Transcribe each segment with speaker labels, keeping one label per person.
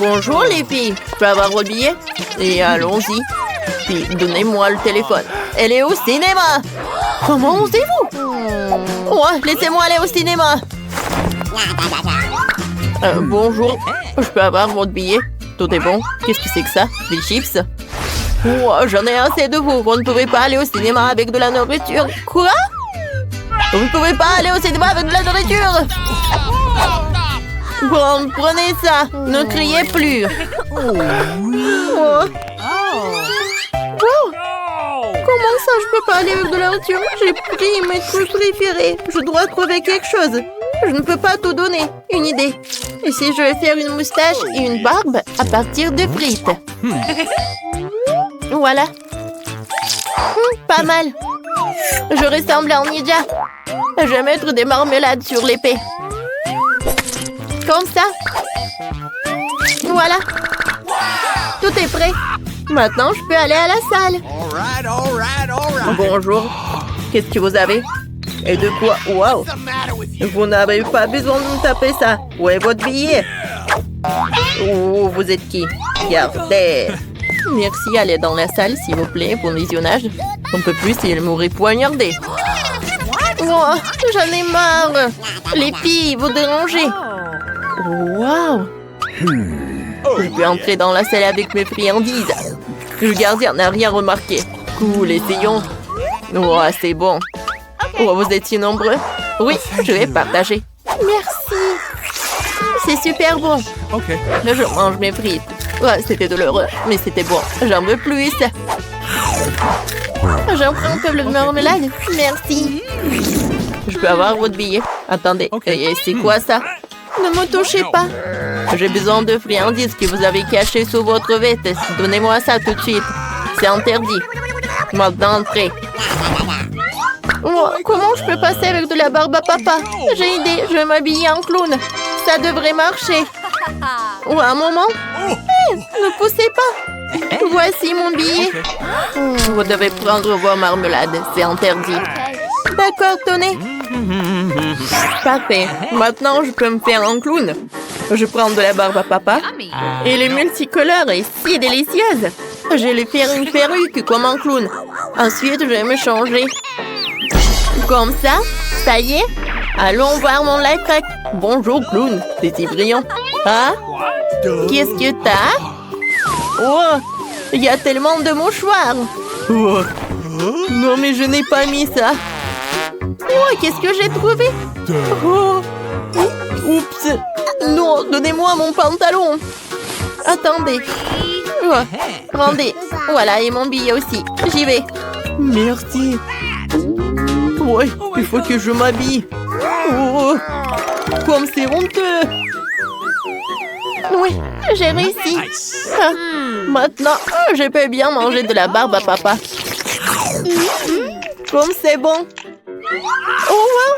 Speaker 1: Bonjour les filles, je peux avoir votre billet? Et allons-y. Puis donnez-moi le téléphone. Elle est au cinéma. Comment osez-vous? Ouais, laissez-moi aller au cinéma. Bonjour, je peux avoir votre billet? Tout est bon. Qu'est-ce que c'est que ça? Des chips? Oh, j'en ai assez de vous. Vous ne pouvez pas aller au cinéma avec de la nourriture. Quoi? Vous ne pouvez pas aller au cinéma avec de la nourriture. Bon, prenez ça. Ne criez plus. Oh. Wow. Comment ça, je peux pas aller avec de la nourriture? J'ai pris mes trucs préférés. Je dois trouver quelque chose. Je ne peux pas tout donner. Une idée. Et si je vais faire une moustache et une barbe à partir de frites? Voilà. Pas mal. Je ressemble à un ninja. Je vais mettre des marmelades sur l'épée. Comme ça. Voilà. Tout est prêt. Maintenant, je peux aller à la salle. Bonjour. Qu'est-ce que vous avez? Et de quoi? Wow. Vous n'avez pas besoin de me taper ça. Où est votre billet? Oh, vous êtes qui? Regardez. Merci, allez dans la salle, s'il vous plaît, pour le visionnage. On ne peut plus s'il m'aurait poignardé. Oh, j'en ai marre. Les filles, vous dérangez. Wow. Je peux entrer dans la salle avec mes friandises. Le gardien n'a rien remarqué. Cool, essayons. Oh, c'est bon. Oh, vous êtes si nombreux. Oui, je vais partager. Merci. C'est super bon.
Speaker 2: Okay.
Speaker 1: Je mange mes frites. Ouais, c'était douloureux, mais c'était bon. J'en veux plus. J'en prends un peu de marmelade. Merci. Je peux avoir votre billet? Attendez, et c'est quoi ça? Ne me touchez pas. J'ai besoin de friandises que vous avez cachées sous votre veste. Donnez-moi ça tout de suite. C'est interdit. Maintenant, entrez. Oh, comment je peux passer avec de la barbe à papa? J'ai une idée, je vais m'habiller en clown. Ça devrait marcher. Oh, un moment. Hey, ne poussez pas. Voici mon billet. Vous devez prendre vos marmelades, c'est interdit. D'accord, tenez. Parfait. Maintenant, je peux me faire un clown. Je prends de la barbe à papa. Et les multicolores est si délicieuse. Je vais faire une perruque comme un clown. Ensuite, je vais me changer. Comme ça, ça y est. Allons voir mon life hack. Bonjour, clown. C'est si brillant. Ah? Qu'est-ce que t'as? Oh, il y a tellement de mouchoirs. Oh. Non, mais je n'ai pas mis ça. Oh, qu'est-ce que j'ai trouvé? Oh. Oups. Non, donnez-moi mon pantalon. Attendez. Oh. Rendez. Voilà, et mon billet aussi. J'y vais. Merci. Ouais, il faut que je m'habille. Oh, comme c'est honteux. Oui, j'ai réussi. Ah, maintenant, je peux bien manger de la barbe à papa. Comme c'est bon. Oh, wow.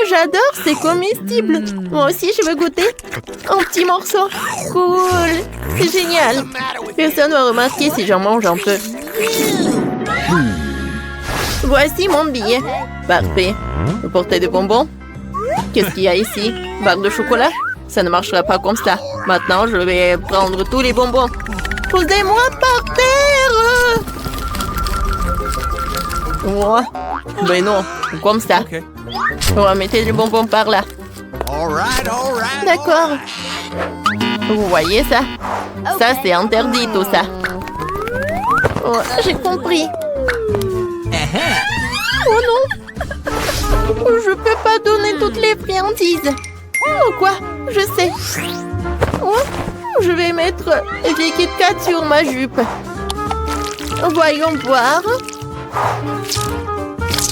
Speaker 1: J'adore, c'est comestible. Moi aussi, je veux goûter. Un petit morceau. Cool. C'est génial. Personne ne va remarquer si j'en mange un peu. Voici mon billet. Parfait. Vous portez des bonbons? Qu'est-ce qu'il y a ici? Barre de chocolat? Ça ne marchera pas comme ça. Maintenant, je vais prendre tous les bonbons. Posez-moi par terre! Oh. Ben non, comme ça. On va mettre les bonbons par là. D'accord. Vous voyez ça? Ça, c'est interdit, tout ça. Oh, j'ai compris. Oh non! Je peux pas donner toutes les friandises. Oh quoi? Je sais. Oh, je vais mettre des Kit Kat sur ma jupe. Voyons voir.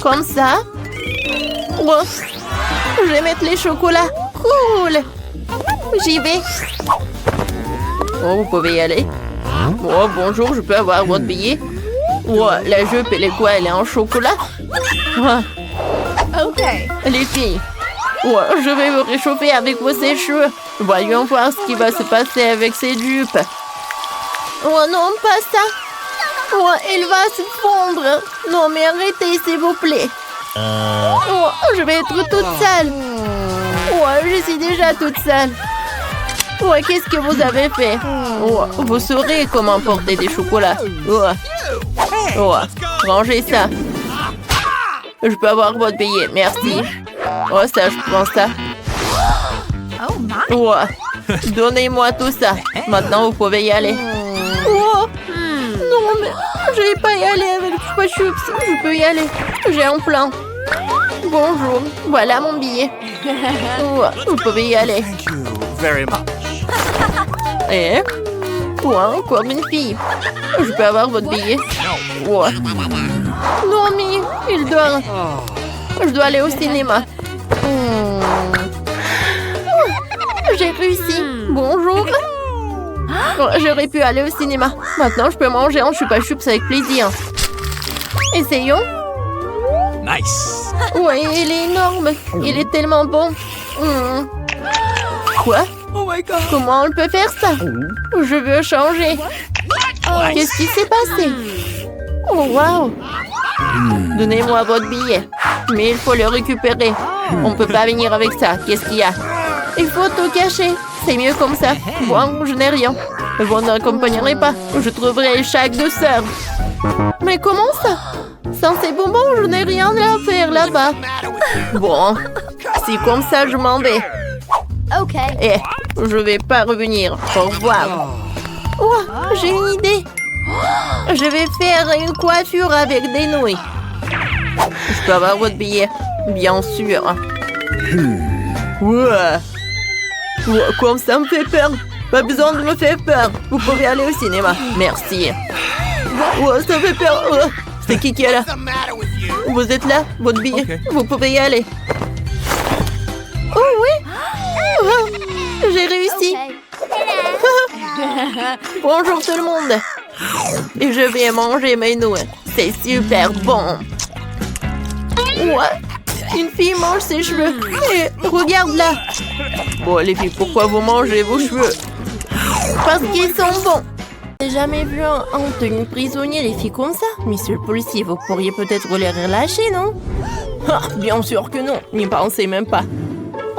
Speaker 1: Comme ça. Oh, je vais mettre les chocolats. Cool. J'y vais. Oh, vous pouvez y aller. Oh, bonjour, je peux avoir votre billet? Oh, la jupe, elle est quoi? Elle est en chocolat? Oh.
Speaker 3: Ok.
Speaker 1: Les filles, oh, je vais me réchauffer avec vos sèche-cheveux. Voyons voir ce qui va se passer avec ces jupes. Oh non, pas ça. Oh, elle va se fondre. Non, mais arrêtez, s'il vous plaît. Oh, je vais être toute sale. Oh, je suis déjà toute sale. Ouais, qu'est-ce que vous avez fait? Oh, vous saurez comment porter des chocolats. Oh. Oh, rangez ça. Je peux avoir votre billet, merci. Oh, ça, je prends ça. Oh, donnez-moi tout ça. Maintenant, vous pouvez y aller. Oh, non, mais je vais pas y aller avec Chupa Chups. Je peux y aller. J'ai un plan. Bonjour, voilà mon billet. Oh, vous pouvez y aller. Et encore une fille. Je peux avoir votre billet? Oh. Non, mais il doit... Je dois aller au cinéma. J'ai réussi. Bonjour. J'aurais pu aller au cinéma. Maintenant, je peux manger un Chupa Chups avec plaisir. Essayons.
Speaker 2: Nice.
Speaker 1: Ouais, il est énorme. Il est tellement bon. Quoi?
Speaker 2: Oh my God.
Speaker 1: Comment on peut faire ça? Je veux changer. Qu'est-ce qui s'est passé? Oh, wow. Donnez-moi votre billet. Mais il faut le récupérer. On ne peut pas venir avec ça. Qu'est-ce qu'il y a? Il faut tout cacher. C'est mieux comme ça. Bon, je n'ai rien. Vous n'accompagnerez pas. Je trouverai chaque douceur. Mais comment ça? Sans ces bonbons, je n'ai rien à faire là-bas. Bon, si comme ça, je m'en vais.
Speaker 3: Ok.
Speaker 1: Eh, je vais pas revenir. Au revoir. Oh, j'ai une idée. Je vais faire une coiffure avec des nouilles. Je peux avoir votre billet? Bien sûr. Ouais. Comme ça me fait peur. Pas besoin de me faire peur. Vous pouvez aller au cinéma. Merci. Ça me fait peur. C'est qui est là? Vous êtes là? Votre billet? Okay. Vous pouvez y aller. Oh oui. J'ai réussi. Bonjour tout le monde. Et je vais manger mes nouilles. C'est super bon. Ouais. Une fille mange ses cheveux. Et regarde là. Bon les filles, pourquoi vous mangez vos cheveux? Parce qu'ils sont bons. J'ai jamais vu un tenue prisonnier les filles comme ça. Monsieur le policier, vous pourriez peut-être les relâcher, non? Ah, bien sûr que non. N'y pensez même pas.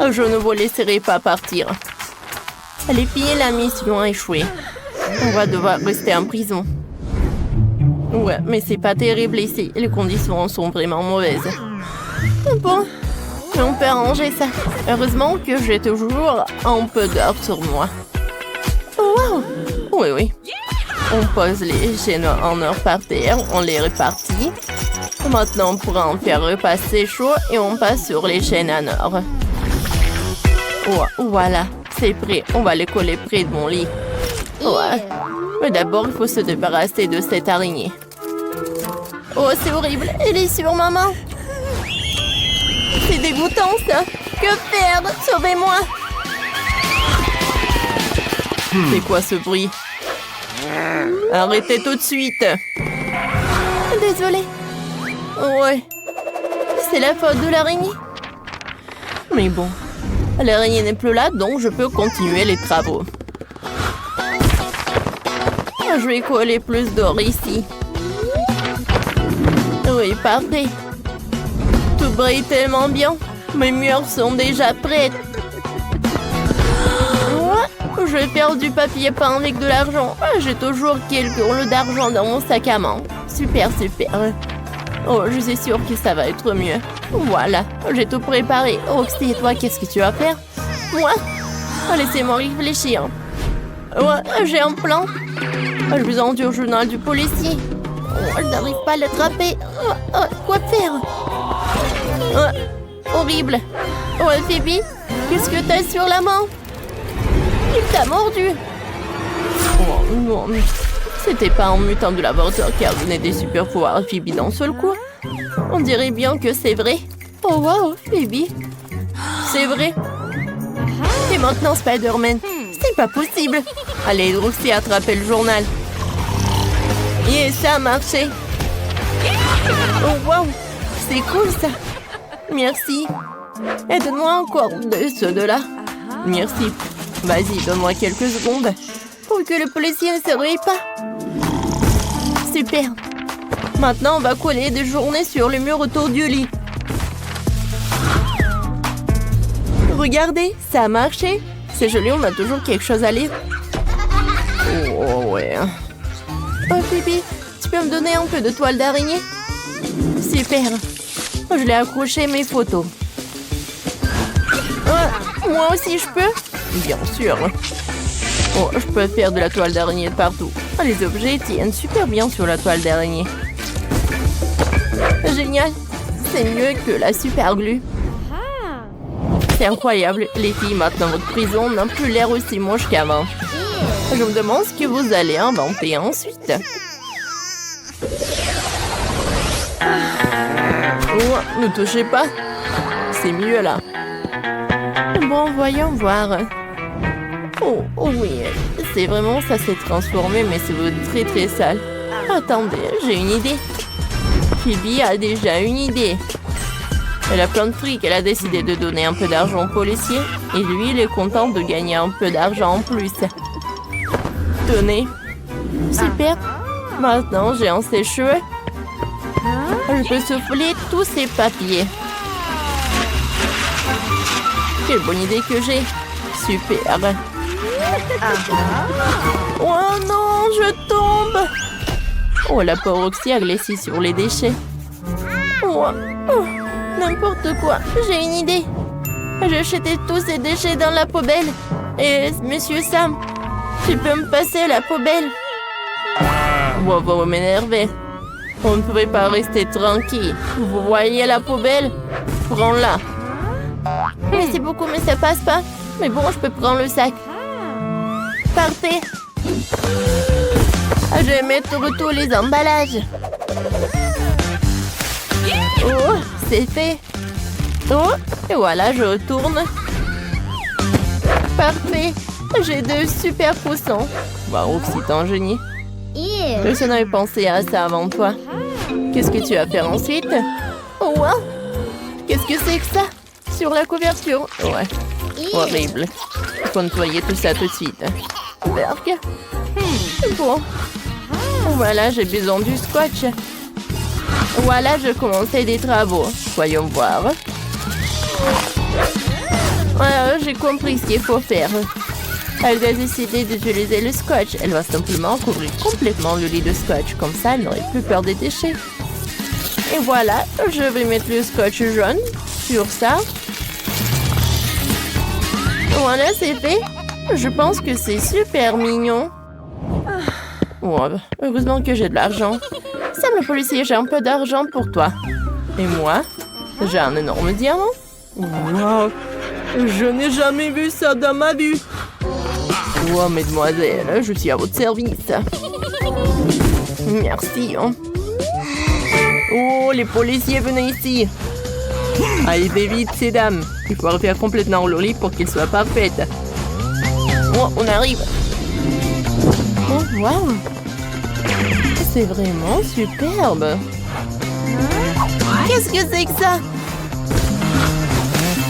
Speaker 1: Je ne vous laisserai pas partir. Les filles, la mission a échoué. On va devoir rester en prison. Ouais, mais c'est pas terrible ici. Les conditions sont vraiment mauvaises. Bon, on peut arranger ça. Heureusement que j'ai toujours un peu d'or sur moi. Wow! Oui. On pose les chaînes en or par terre, on les répartit. Maintenant, on pourra en faire repasser chaud et on passe sur les chaînes en or. Voilà, c'est prêt. On va les coller près de mon lit. Ouais. Mais d'abord, il faut se débarrasser de cette araignée. Oh, c'est horrible. Elle est sur ma main. C'est dégoûtant, ça. Que faire? Sauvez-moi. C'est quoi ce bruit? Arrêtez tout de suite. Désolée. Ouais. C'est la faute de l'araignée. Mais bon. L'araignée n'est plus là, donc je peux continuer les travaux. Je vais coller plus d'or ici. Oui, parfait. Tout brille tellement bien. Mes murs sont déjà prêts. Je vais faire du papier peint avec de l'argent. J'ai toujours quelques rouleaux d'argent dans mon sac à main. Super. Oh, je suis sûre que ça va être mieux. Voilà, j'ai tout préparé. Roxy, et toi, qu'est-ce que tu vas faire? Moi? Laissez-moi réfléchir. Ouais, j'ai un plan. Je vous envoie au journal du policier. Je n'arrive pas à l'attraper. Quoi faire? Horrible. Phoebe, qu'est-ce que t'as sur la main? Il t'a mordu. Oh non, c'était pas un mutant de laboratoire qui a donné des super pouvoirs à Phoebe d'un seul coup. On dirait bien que c'est vrai. Oh wow, Phoebe. C'est vrai. Et maintenant Spider-Man. C'est pas possible. Allez, Roxy, attrapez le journal. Et ça a marché. Oh wow, c'est cool ça. Merci. Et donne-moi encore de ceux de là. Merci. Vas-y, donne-moi quelques secondes. Pour que le policier ne se réveille pas. Super. Maintenant, on va coller des journées sur le mur autour du lit. Regardez, ça a marché. C'est joli, on a toujours quelque chose à lire. Oh ouais. Oh Phoebe, tu peux me donner un peu de toile d'araignée? Super. Je l'ai accroché mes photos. Moi aussi je peux? Bien sûr. Oh, je peux faire de la toile d'araignée de partout. Les objets tiennent super bien sur la toile d'araignée. Génial. C'est mieux que la super glue. C'est incroyable. Les filles, maintenant votre prison n'a plus l'air aussi moche qu'avant. Je me demande ce que vous allez inventer ensuite. Oh, ne touchez pas. C'est mieux là. Bon, voyons voir. Oh oui, c'est vraiment ça s'est transformé, mais c'est très sale. Attendez, j'ai une idée. Phoebe a déjà une idée. Elle a plein de fric, elle a décidé de donner un peu d'argent au policier. Et lui, il est content de gagner un peu d'argent en plus. Tenez. Super. Maintenant, j'ai un sèche-cheveux. Je peux souffler tous ces papiers. Quelle bonne idée que j'ai. Super. Oh non, je tombe. Oh, la pauvre Roxy a glissé sur les déchets. Oh, n'importe quoi, j'ai une idée. J'ai jeté tous ces déchets dans la poubelle. Et monsieur Sam, tu peux me passer la poubelle? Vous m'énervez. On ne pouvait pas rester tranquille. Vous voyez la poubelle? Prends-la. Mais c'est beaucoup, mais ça passe pas. Mais bon, je peux prendre le sac. Parfait. Je vais mettre tous les emballages. Oh, c'est fait. Oh, et voilà, je retourne. Parfait. J'ai 2 super poussons. Waouh, c'est un génie. Personne n'avait pensé à ça avant toi. Qu'est-ce que tu vas faire ensuite? Oh, wow. Qu'est-ce que c'est que ça? Sur la couverture. Ouais. Horrible. Il faut nettoyer tout ça tout de suite. Berk. Bon. Voilà, j'ai besoin du scotch. Voilà, je commençais des travaux. Voyons voir. Voilà, j'ai compris ce qu'il faut faire. Elle doit décider d'utiliser le scotch. Elle va simplement couvrir complètement le lit de scotch. Comme ça, elle n'aurait plus peur des déchets. Et voilà, je vais mettre le scotch jaune sur ça. Voilà, c'est fait. Je pense que c'est super mignon. Oh, heureusement que j'ai de l'argent. Sam le policier, j'ai un peu d'argent pour toi. Et moi, j'ai un énorme diamant. Wow, je n'ai jamais vu ça dans ma vie. Oh, mesdemoiselles, je suis à votre service. Merci. Oh, les policiers, venez ici. Allez, vite, ces dames. Il faut refaire complètement le lit pour qu'il soit parfait. Oh, on arrive. Oh, wow. C'est vraiment superbe. Qu'est-ce que c'est que ça?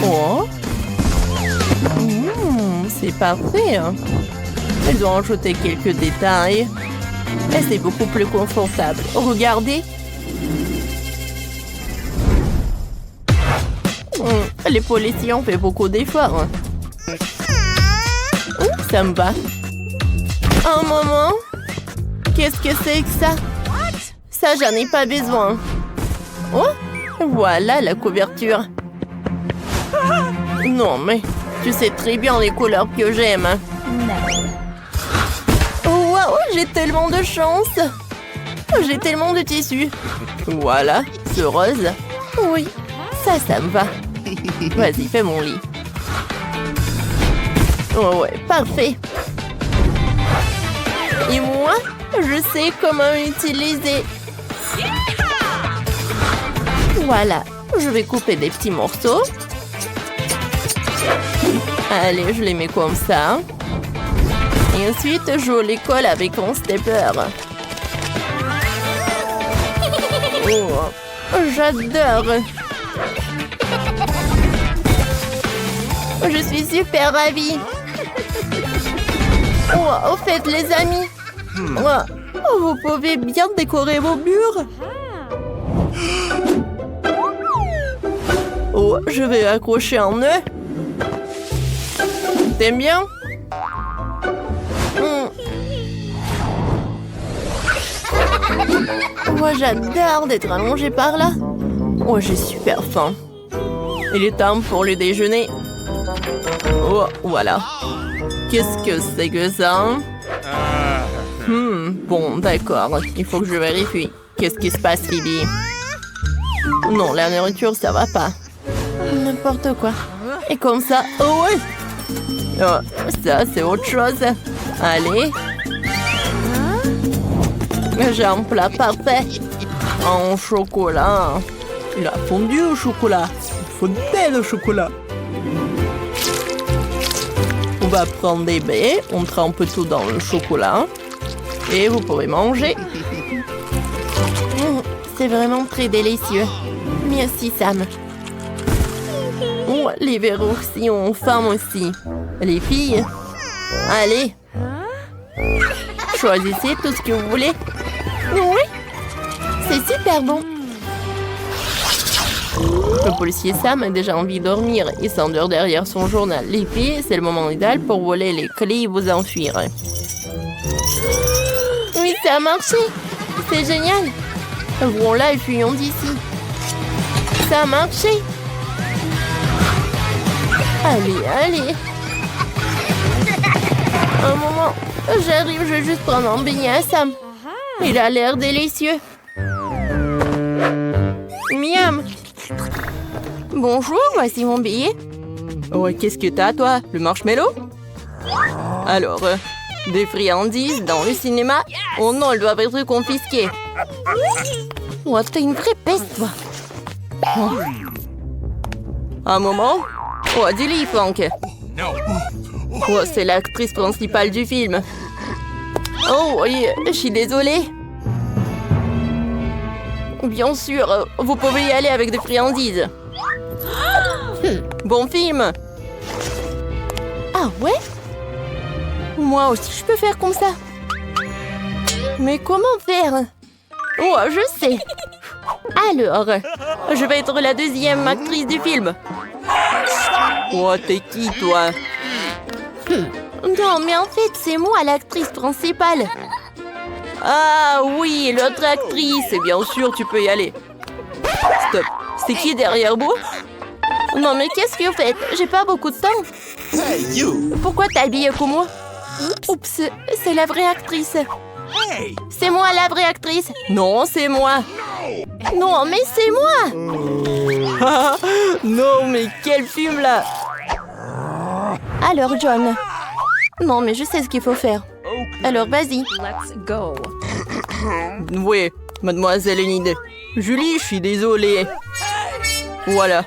Speaker 1: Oh. C'est parfait. Elle doit ajouter quelques détails. Et c'est beaucoup plus confortable. Regardez. Les policiers ont fait beaucoup d'efforts. Ça me va. Un moment. Qu'est-ce que c'est que ça? Ça, j'en ai pas besoin. Oh, voilà la couverture. Non, mais tu sais très bien les couleurs que j'aime. Oh, wow, j'ai tellement de chance. J'ai tellement de tissu. Voilà, ce rose. Oui, ça me va. Vas-y, fais mon lit. Oh ouais, parfait. Et moi, je sais comment utiliser. Voilà, je vais couper des petits morceaux. Allez, je les mets comme ça. Et ensuite, je les colle avec un stapler. Oh, j'adore. Je suis super ravie. Oh, au fait, les amis, vous pouvez bien décorer vos murs. Oh, je vais accrocher un nœud. T'aimes bien? Moi, j'adore d'être allongée par là. Oh, j'ai super faim. Il est temps pour le déjeuner. Oh, voilà. Qu'est-ce que c'est que ça? Bon, d'accord. Il faut que je vérifie. Qu'est-ce qui se passe, Phoebe? Non, la nourriture, ça va pas. N'importe quoi. Et comme ça... Oh, ouais! Oh, ça, c'est autre chose. Allez. J'ai un plat parfait. En chocolat.
Speaker 2: Il a fondu au chocolat. Fondé au chocolat.
Speaker 1: On va prendre des baies. On trempe tout dans le chocolat. Et vous pouvez manger. C'est vraiment très délicieux. Merci, Sam. Oh, les verrous aussi ont faim aussi. Les filles. Allez. Choisissez tout ce que vous voulez. Oui. C'est super bon. Le policier Sam a déjà envie de dormir. Il s'endort derrière son journal. Les filles, c'est le moment idéal pour voler les clés et vous enfuir. Oui, ça a marché. C'est génial. Ouvrons-la et fuyons d'ici. Ça a marché. Allez, allez. Un moment. J'arrive, je vais juste prendre un beignet à Sam. Il a l'air délicieux. Miam. Bonjour, voici mon billet. Oh, qu'est-ce que t'as, toi? Le marshmallow? Alors, des friandises dans le cinéma? Oh non, elles doivent être confisquées. Oh, t'es une vraie peste, toi. Oh. Un moment. Oh, dis-lui, Frank. Oh, c'est l'actrice principale du film. Oh, oui, je suis désolée. Bien sûr, vous pouvez y aller avec des friandises. Bon film. Ah ouais? Moi aussi, je peux faire comme ça. Mais comment faire? Oh, je sais. Alors, je vais être la deuxième actrice du film. Oh, t'es qui, toi? Non, mais en fait, c'est moi l'actrice principale. Ah oui, l'autre actrice. Bien sûr, tu peux y aller. Stop. C'est qui derrière vous? Non, mais qu'est-ce que vous faites? J'ai pas beaucoup de temps.
Speaker 2: Hey, you.
Speaker 1: Pourquoi t'es habillée comme moi? Oups, c'est la vraie actrice.
Speaker 2: Hey.
Speaker 1: C'est moi la vraie actrice. Non, c'est moi. Non, mais c'est moi. Non, mais quel film là. Alors, John. Non, mais je sais ce qu'il faut faire. Alors, vas-y.
Speaker 3: Let's go.
Speaker 1: Oui, mademoiselle Enid. Julie, je suis désolée. Voilà.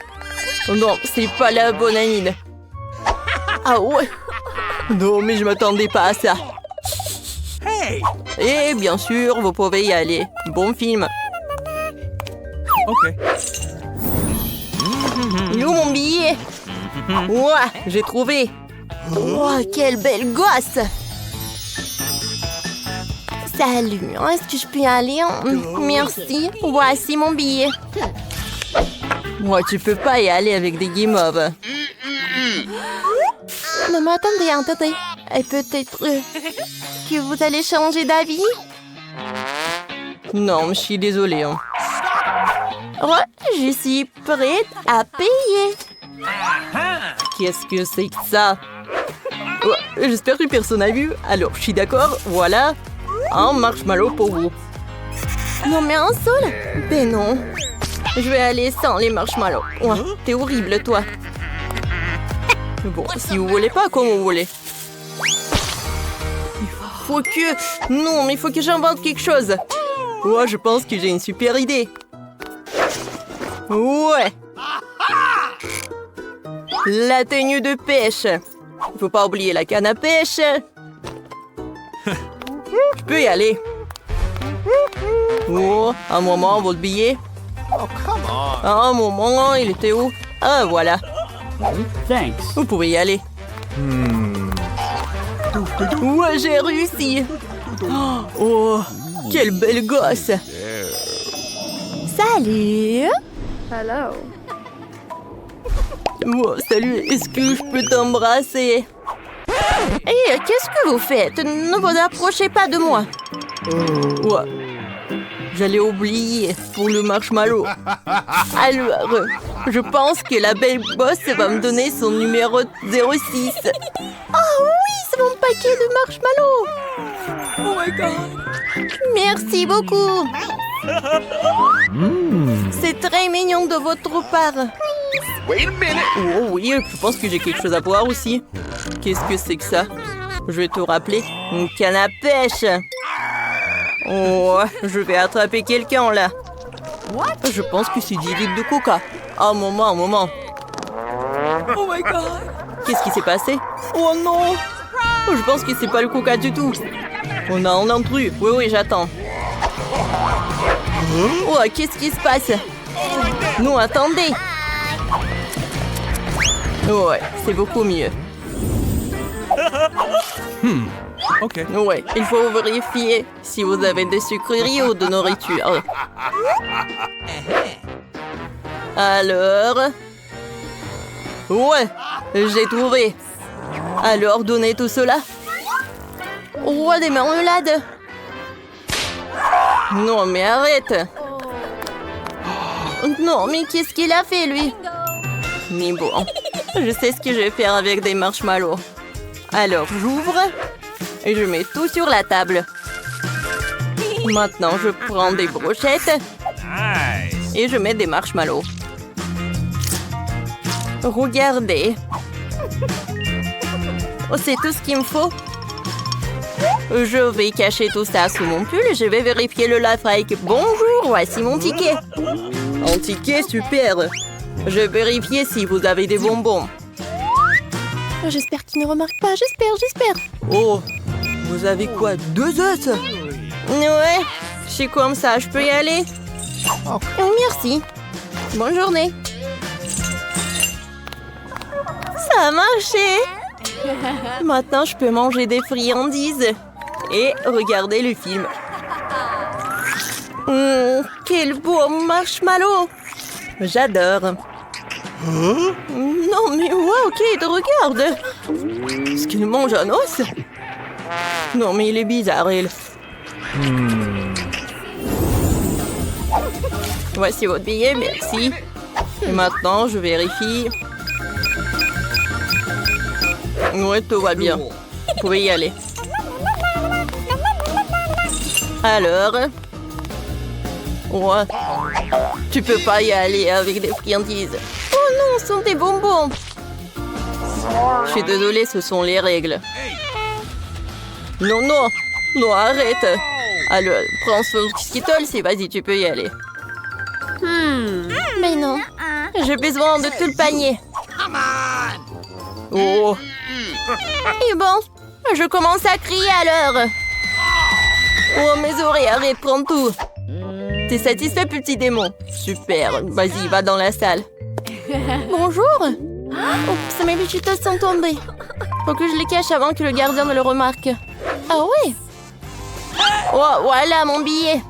Speaker 1: Non, c'est pas la bonne Enid. Ah ouais. Non, mais je m'attendais pas à ça.
Speaker 2: Hey.
Speaker 1: Et bien sûr, vous pouvez y aller. Bon film.
Speaker 2: Ok.
Speaker 1: Où mon billet? Ouah, j'ai trouvé. Ouah, quelle belle gosse. Salut, est-ce que je peux y aller? Merci, voici mon billet. Moi, tu peux pas y aller avec des guimauves. Non, mais attendez. Et peut-être que vous allez changer d'avis? Non, je suis désolée. Oh, je suis prête à payer. Qu'est-ce que c'est que ça? Oh, j'espère que personne n'a vu. Alors, je suis d'accord, voilà. Un marshmallow pour vous. Non, mais un seul? Ben non. Je vais aller sans les marshmallows. Ouais, t'es horrible, toi. Bon, si vous voulez pas, comme vous voulez. Faut que... Non, mais il faut que j'invente quelque chose. Ouais, je pense que j'ai une super idée. Ouais. La tenue de pêche. Il faut pas oublier la canne à pêche. Je peux y aller. Oh, un moment, votre billet.
Speaker 2: Oh, come on.
Speaker 1: Un moment, il était où? Ah, voilà.
Speaker 3: Thanks.
Speaker 1: Vous pouvez y aller. Ouais, j'ai réussi. Oh, quelle belle gosse. Salut.
Speaker 3: Hello.
Speaker 1: Oh, salut, est-ce que je peux t'embrasser? Hé, qu'est-ce que vous faites? Ne vous approchez pas de moi. Ouais. J'allais oublier pour le marshmallow. Alors, je pense que la belle boss va me donner son numéro 06. Oh oui, c'est mon paquet de marshmallows. Oh my god. Merci beaucoup. C'est très mignon de votre part. Oh oui, je pense que j'ai quelque chose à boire aussi. Qu'est-ce que c'est que ça? Je vais te rappeler. Une canne à pêche. Oh, je vais attraper quelqu'un là. Je pense que c'est 10 litres de coca. Un moment. Oh my god. Qu'est-ce qui s'est passé? Oh non. Je pense que c'est pas le coca du tout. On a un intrus. Oui, j'attends. Oh, qu'est-ce qui se passe? Non, attendez. Ouais, c'est beaucoup mieux.
Speaker 2: Ok.
Speaker 1: Ouais, il faut vérifier si vous avez des sucreries ou de nourriture. Alors... Ouais, j'ai trouvé. Alors, donnez tout cela. Oh, des marmelades. Non, mais arrête. Non, mais qu'est-ce qu'il a fait, lui? Mais bon, je sais ce que je vais faire avec des marshmallows. Alors, j'ouvre et je mets tout sur la table. Maintenant, je prends des brochettes et je mets des marshmallows. Regardez. Oh, c'est tout ce qu'il me faut. Je vais cacher tout ça sous mon pull et je vais vérifier le lave-fake. Bonjour, voici mon ticket. Un ticket, super. Je vais vérifier si vous avez des bonbons. Oh, j'espère qu'il ne remarque pas. J'espère. Oh, vous avez quoi? 2 œufs? Ouais, je suis comme ça. Je peux y aller? Oh, merci. Bonne journée. Ça a marché. Maintenant, je peux manger des friandises et regarder le film. Quel beau marshmallow. J'adore. Non, mais wow, Kate, regarde. Est-ce qu'il mange un os? Non, mais il est bizarre, il. Voici votre billet, merci. Et maintenant, je vérifie. Ouais, tout va bien. Vous pouvez y aller. Alors... Ouais. Tu peux pas y aller avec des friandises. Oh non, ce sont des bonbons. Je suis désolée, ce sont les règles. Non, arrête. Alors, prends ce Skittles et vas-y, tu peux y aller. Mais non, j'ai besoin de tout le panier. Oh. Et bon, je commence à crier alors. Oh, mes oreilles, arrête, prends tout. T'es satisfait, petit démon? Super, vas-y, va dans la salle. Bonjour. Oups, mes Cheetos sont tombés. Faut que je les cache avant que le gardien ne le remarque. Ah ouais? Oh, voilà mon billet.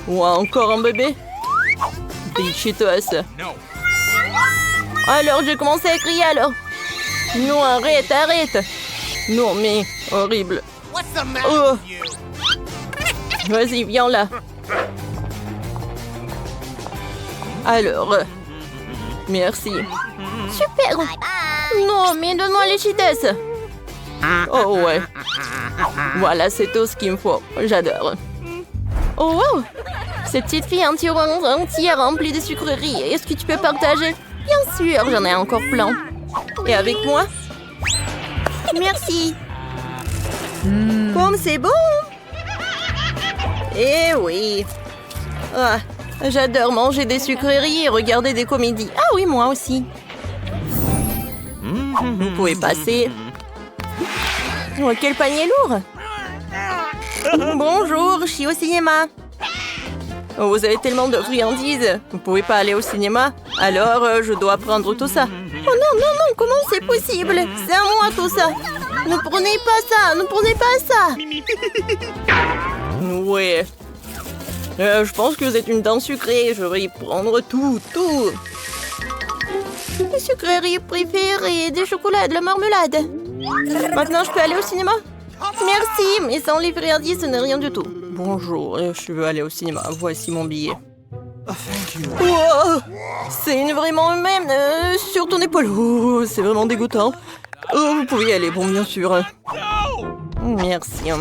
Speaker 1: Oh, encore un bébé? Des Cheetos. Alors, j'ai commencé à crier alors. Non, arrête. Non, mais horrible. Oh. Vas-y, viens là. Alors, merci. Super. Non, mais donne-moi les Cheetos. Oh ouais. Voilà, c'est tout ce qu'il me faut. J'adore. Oh wow. Cette petite fille entière remplie de sucreries. Est-ce que tu peux partager? Bien sûr, j'en ai encore plein. Et avec moi? Merci. Comme c'est bon. Eh oui. Ah, j'adore manger des sucreries et regarder des comédies. Ah oui, moi aussi. Vous pouvez passer. Oh, quel panier lourd. Bonjour, je suis au cinéma. Oh, vous avez tellement de friandises. Vous pouvez pas aller au cinéma? Alors, je dois prendre tout ça. Oh non, comment c'est possible? C'est à moi tout ça. Ne prenez pas ça. Ouais. Je pense que vous êtes une dent sucrée. Je vais y prendre tout. Mes sucreries préférées, des chocolats, de la marmelade. Maintenant, je peux aller au cinéma? Merci, mais sans les friandises, ce n'est rien du tout.
Speaker 2: Bonjour, je veux aller au cinéma. Voici mon billet.
Speaker 1: Wow, c'est une vraiment humaine sur ton épaule. Oh, c'est vraiment dégoûtant. Oh, vous pouvez y aller, bon, bien sûr. Merci.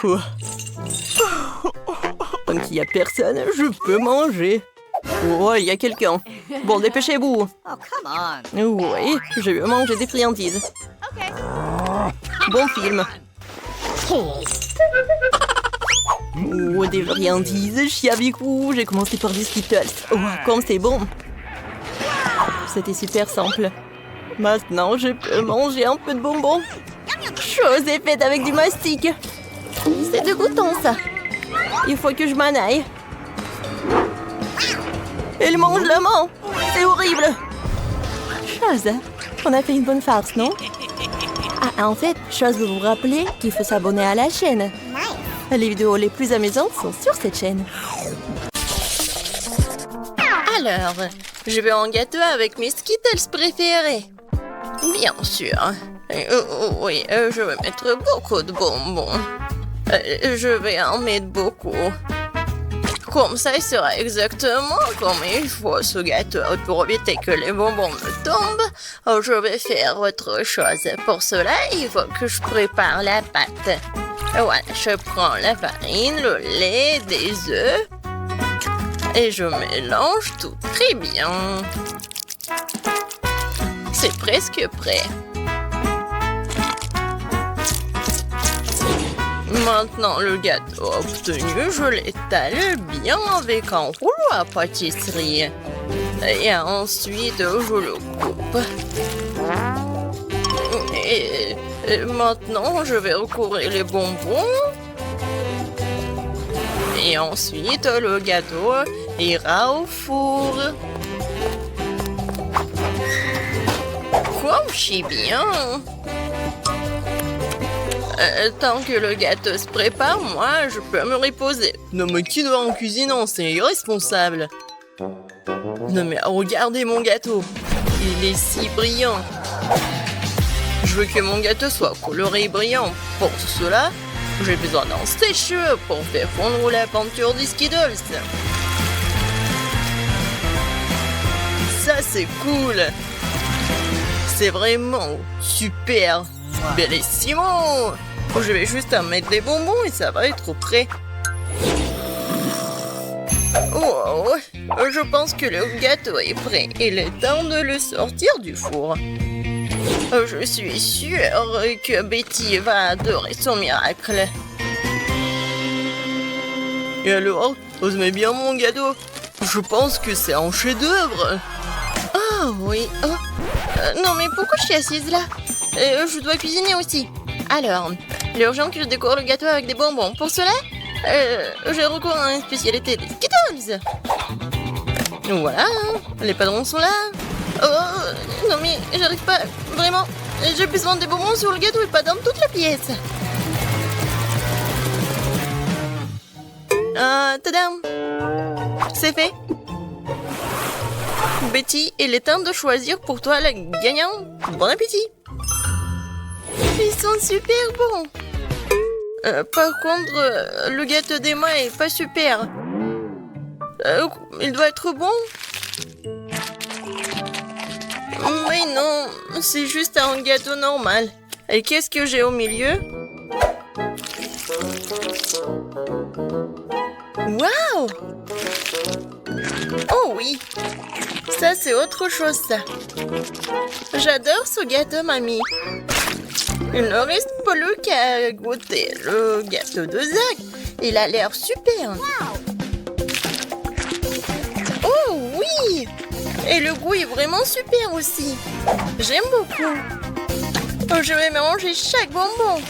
Speaker 2: Ouh. Tant qu'il n'y a personne, je peux manger.
Speaker 1: Oh, il y a quelqu'un. Bon, dépêchez-vous.
Speaker 3: Oh, come on.
Speaker 1: Oui, je veux manger des friandises. Bon film. Oh, des friandises, je suis avec vous. J'ai commencé par des Skittles. Oh, comme c'est bon. C'était super simple. Maintenant, je peux manger un peu de bonbons. Chose est faite avec du mastic. C'est dégoûtant, ça. Il faut que je m'en aille. Elle mange la main. C'est horrible. Chose, on a fait une bonne farce, non? Ah, en fait, Chose veut vous rappeler qu'il faut s'abonner à la chaîne. Les vidéos les plus amusantes sont sur cette chaîne. Alors, je veux un gâteau avec mes Skittles préférés. Bien sûr. Oui, je vais mettre beaucoup de bonbons. Je vais en mettre beaucoup. Comme ça, il sera exactement comme il faut ce gâteau. Pour éviter que les bonbons me tombent, je vais faire autre chose. Pour cela, il faut que je prépare la pâte. Voilà, je prends la farine, le lait, des œufs et je mélange tout très bien. C'est presque prêt. Maintenant, le gâteau obtenu, je l'étale bien avec un rouleau à pâtisserie. Et ensuite, je le coupe. Et maintenant, je vais recouvrir les bonbons. Et ensuite, le gâteau ira au four. Comme je suis bien. Tant que le gâteau se prépare, moi, je peux me reposer.
Speaker 2: Non mais qui doit en cuisinant? C'est irresponsable.
Speaker 1: Non mais regardez mon gâteau. Il est si brillant. Je veux que mon gâteau soit coloré et brillant. Pour cela, j'ai besoin d'un sèche-cheveux pour faire fondre la peinture des Skittles. Ça, c'est cool. C'est vraiment super. Bellissimo. Je vais juste en mettre des bonbons et ça va être prêt. Oh, je pense que le gâteau est prêt. Il est temps de le sortir du four. Je suis sûre que Betty va adorer son miracle.
Speaker 2: Et alors, vous aimez bien mon gâteau? Je pense que c'est un chef-d'œuvre.
Speaker 1: Ah oui. Non mais pourquoi je suis assise là? Je dois cuisiner aussi. Alors, l'urgent que je décore le gâteau avec des bonbons. Pour cela, je recours à une spécialité des Skittles. Voilà, les padrons sont là. Oh, non mais j'arrive pas, vraiment. J'ai besoin des bonbons sur le gâteau et pas dans toute la pièce. Tadam! C'est fait. Betty, il est temps de choisir pour toi la gagnante. Bon appétit! Ils sont super bons. Par contre, le gâteau d'Emma est pas super. Il doit être bon. Mais non, c'est juste un gâteau normal. Et qu'est-ce que j'ai au milieu? Waouh! Oh oui! Ça, c'est autre chose, ça. J'adore ce gâteau, mamie. Il ne reste plus qu'à goûter le gâteau de Zach. Il a l'air super. Oh oui! Et le goût est vraiment super aussi. J'aime beaucoup. Je vais manger chaque bonbon.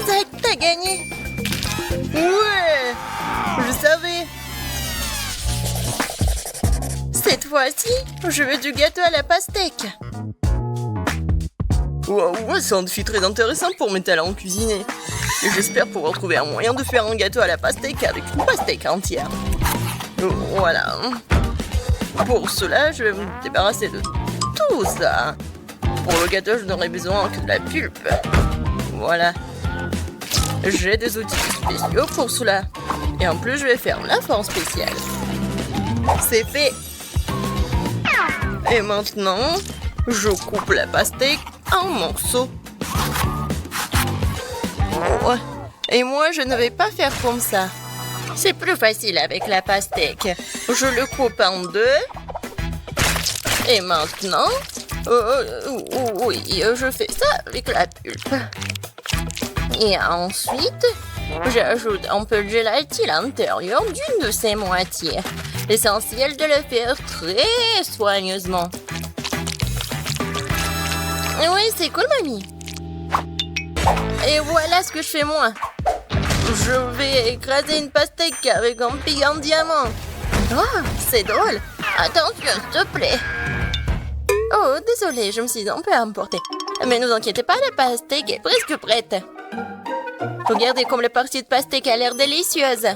Speaker 1: Zach, t'as gagné.
Speaker 2: Ouais! Je savais.
Speaker 1: Cette fois-ci, je veux du gâteau à la pastèque.
Speaker 2: Ouais, c'est un défi très intéressant pour mes talents cuisinés. Et j'espère pouvoir trouver un moyen de faire un gâteau à la pastèque avec une pastèque entière. Voilà. Pour cela, je vais me débarrasser de tout ça. Pour le gâteau, je n'aurai besoin que de la pulpe. Voilà. J'ai des outils spéciaux pour cela. Et en plus, je vais faire la forme spéciale. C'est fait. Et maintenant, je coupe la pastèque en morceaux. Oh. Et moi, je ne vais pas faire comme ça. C'est plus facile avec la pastèque. Je le coupe en deux. Et maintenant, oui, je fais ça avec la pulpe. Et ensuite, j'ajoute un peu de gélatine à l'intérieur d'une de ces moitiés. L'essentiel de le faire très soigneusement. Oui, c'est cool, mamie. Et voilà ce que je fais moi. Je vais écraser une pastèque avec un pic en diamant. Oh, c'est drôle. Attention, s'il te plaît. Oh, désolé, je me suis un peu emportée. Mais ne vous inquiétez pas, la pastèque est presque prête. Regardez comme la partie de pastèque a l'air délicieuse.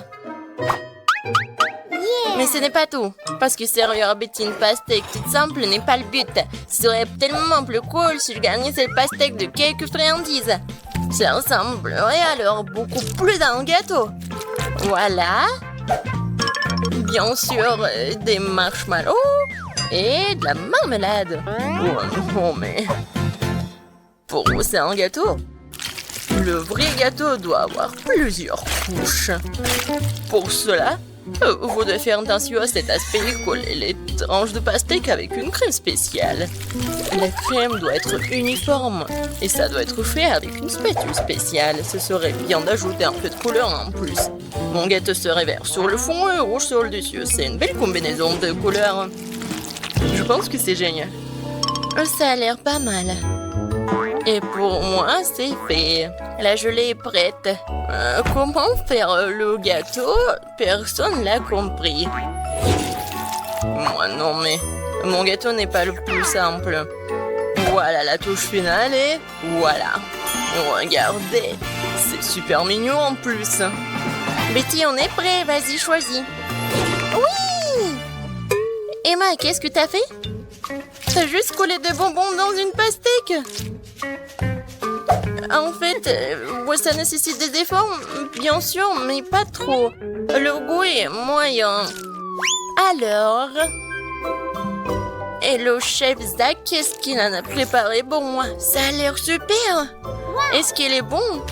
Speaker 2: Mais ce n'est pas tout. Parce que servir à Betty une pastèque toute simple n'est pas le but. Ce serait tellement plus cool si je gagnais cette pastèque de quelques friandises. Ça ressemblerait alors beaucoup plus à un gâteau. Voilà. Bien sûr, des marshmallows et de la marmelade. Oh non, mais... Pour vous, c'est un gâteau. Le vrai gâteau doit avoir plusieurs couches. Pour cela, vous devez faire attention à cet aspect et coller les tranches de pastèque avec une crème spéciale. La crème doit être uniforme et ça doit être fait avec une spatule spéciale. Ce serait bien d'ajouter un peu de couleur en plus. Mon gâteau serait vert sur le fond et rouge sur le dessus. C'est une belle combinaison de couleurs. Je pense que c'est génial. Ça a l'air pas mal. Et pour moi, c'est fait. La gelée est prête. Comment faire le gâteau? Personne l'a compris. Moi non, mais mon gâteau n'est pas le plus simple. Voilà la touche finale et voilà. Regardez, c'est super mignon en plus. Betty, on est prêt, vas-y, choisis. Oui! Emma, qu'est-ce que t'as fait? T'as juste collé des bonbons dans une pastèque. En fait, ça nécessite des efforts, bien sûr, mais pas trop. Le goût est moyen. Alors... Et le chef Zach, qu'est-ce qu'il en a préparé pour moi? Ça a l'air super. Est-ce qu'il est bon?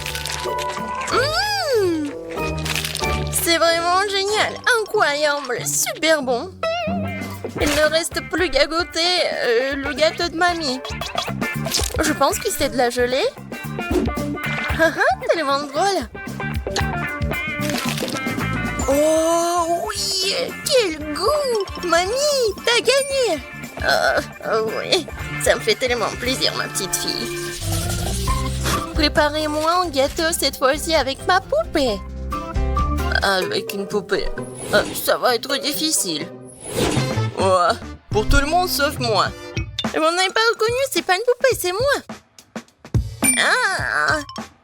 Speaker 2: C'est vraiment génial, incroyable, super bon. Il ne reste plus qu'à goûter le gâteau de mamie. Je pense que c'est de la gelée. Tellement drôle. Oh oui, quel goût! Mamie, t'as gagné! Oui, ça me fait tellement plaisir, ma petite fille. Préparez-moi un gâteau cette fois-ci avec ma poupée. Avec une poupée, ça va être difficile. Ouais, pour tout le monde sauf moi. Vous n'avez pas reconnu, c'est pas une poupée, c'est moi. Ah,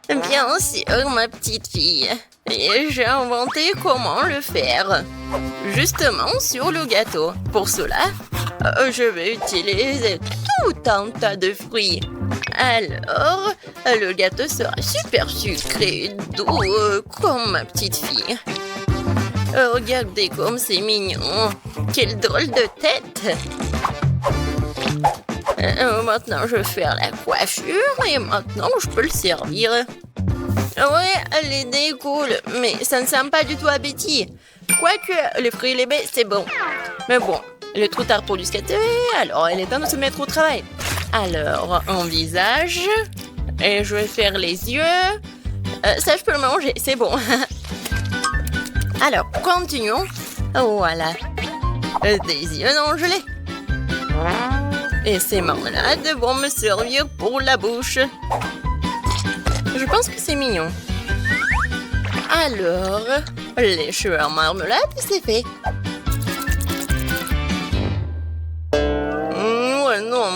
Speaker 2: bien sûr, ma petite fille. Et j'ai inventé comment le faire. Justement sur le gâteau. Pour cela, je vais utiliser tout un tas de fruits. Alors, le gâteau sera super sucré, doux, comme ma petite fille. Regardez comme c'est mignon. Quelle drôle de tête. Maintenant, je vais faire la coiffure et maintenant, je peux le servir. Ouais, l'idée est cool, mais ça ne sent pas du tout à Betty. Quoique, les fruits et les baies, c'est bon. Mais bon, il est trop tard pour du skater, alors il est temps de se mettre au travail. Alors, un visage, et je vais faire les yeux. Ça, je peux le manger, c'est bon. Alors, continuons. Voilà. Des yeux non gelés. Et ces marmelades vont me servir pour la bouche. Je pense que c'est mignon. Alors, les cheveux en marmelade, c'est fait. Ouais, non.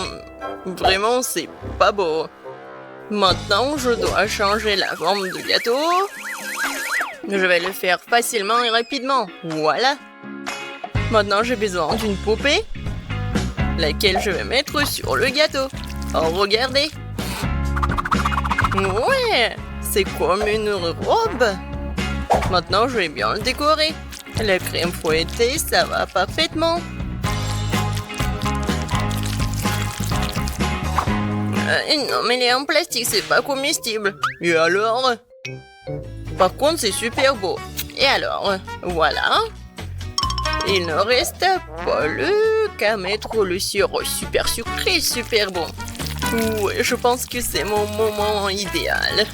Speaker 2: Vraiment, c'est pas beau. Maintenant, je dois changer la forme du gâteau. Je vais le faire facilement et rapidement. Voilà. Maintenant, j'ai besoin d'une poupée, laquelle je vais mettre sur le gâteau. Oh, regardez. Ouais, c'est comme une robe. Maintenant, je vais bien le décorer. La crème fouettée, ça va parfaitement. Non, mais elle est en plastique, c'est pas comestible. Et alors? Par contre, c'est super beau. Et alors? Voilà. Il ne reste pas qu'à mettre le sirop super sucré, super bon. Ouais, je pense que c'est mon moment idéal.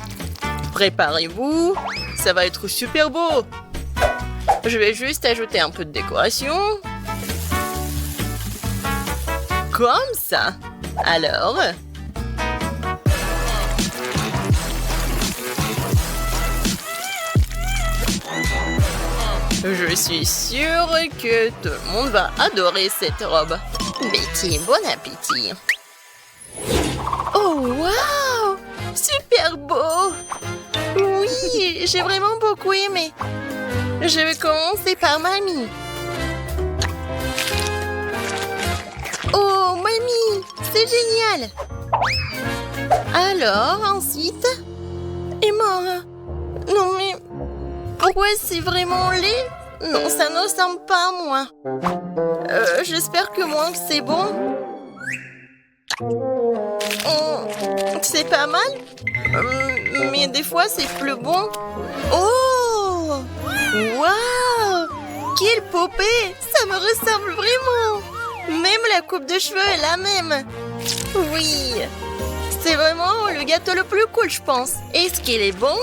Speaker 2: Préparez-vous, ça va être super beau. Je vais juste ajouter un peu de décoration. Comme ça. Alors... Je suis sûre que tout le monde va adorer cette robe. Betty, bon appétit. Oh, waouh! Super beau! Oui, j'ai vraiment beaucoup aimé. Je vais commencer par mamie. Oh, mamie, c'est génial! Alors, ensuite... Et moi? Non, mais... Pourquoi c'est vraiment laid? Non, ça ne ressemble pas à moi. J'espère que moi, c'est bon. C'est pas mal. Mais des fois, c'est plus bon. Oh! Waouh! Quelle poupée! Ça me ressemble vraiment. Même la coupe de cheveux est la même. Oui. C'est vraiment le gâteau le plus cool, je pense. Est-ce qu'il est bon?